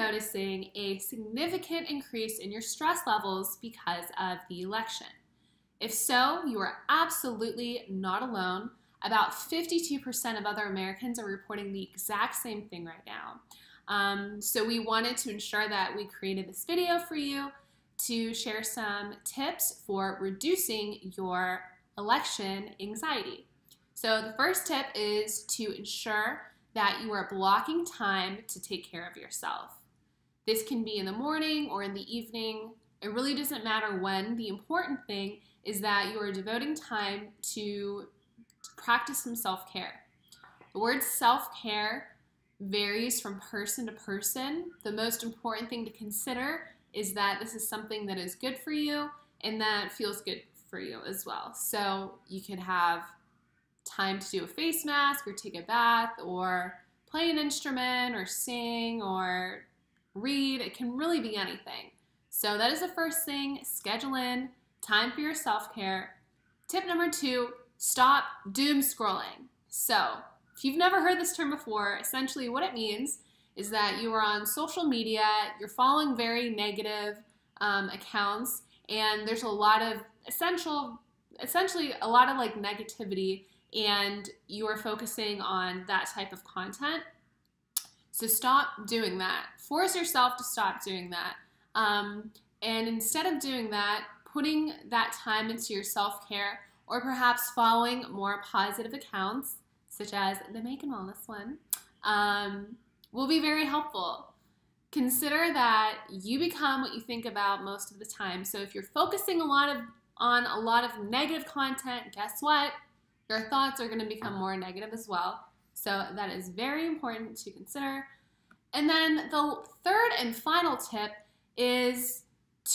noticing a significant increase in your stress levels because of the election? If so, you are absolutely not alone. About 52% of other Americans are reporting the exact same thing right now. So we wanted to ensure that we created this video for you to share some tips for reducing your election anxiety. So the first tip is to ensure that you are blocking time to take care of yourself. This can be in the morning or in the evening. It really doesn't matter when. The important thing is that you are devoting time to practice some self-care. The word self-care varies from person to person. The most important thing to consider is that this is something that is good for you and that feels good for you as well. So you could have time to do a face mask or take a bath or play an instrument or sing or read. It can really be anything. So that is the first thing. Schedule in time for your self-care. Tip number 2, stop doom scrolling. So if you've never heard this term before, essentially what it means is that you are on social media, you're following very negative accounts, and there's a lot of essentially a lot of like negativity, and you are focusing on that type of content. So stop doing that. Force yourself to stop doing that. And instead of doing that, putting that time into your self-care or perhaps following more positive accounts, such as the Makin Wellness one, will be very helpful. Consider that you become what you think about most of the time. So if you're focusing on a lot of negative content, guess what? Your thoughts are going to become more negative as well. So that is very important to consider. And then the third and final tip is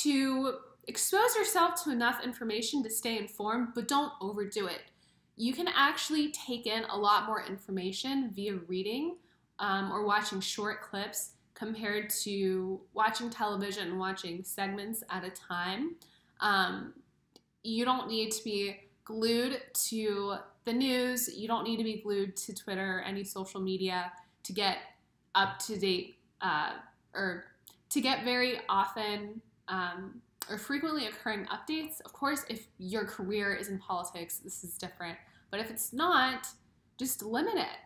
to expose yourself to enough information to stay informed, but don't overdo it. You can actually take in a lot more information via reading or watching short clips compared to watching television and watching segments at a time. You don't need to be glued to the news. You don't need to be glued to Twitter or any social media to get up to date or to get very often or frequently occurring updates. Of course, if your career is in politics, this is different. But if it's not, just limit it.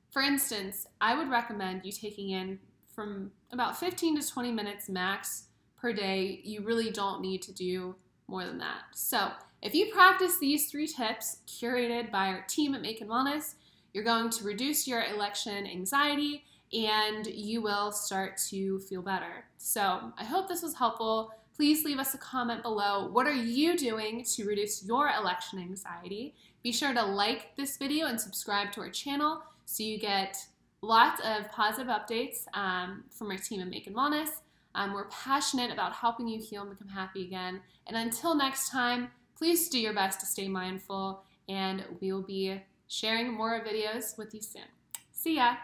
For instance, I would recommend you taking in from about 15 to 20 minutes max per day. You really don't need to do more than that. So if you practice these 3 tips curated by our team at Makin Wellness, you're going to reduce your election anxiety and you will start to feel better. So I hope this was helpful. Please leave us a comment below. What are you doing to reduce your election anxiety? Be sure to like this video and subscribe to our channel so you get lots of positive updates from our team at Makin Wellness. We're passionate about helping you heal and become happy again. And until next time, please do your best to stay mindful, and we will be sharing more videos with you soon. See ya!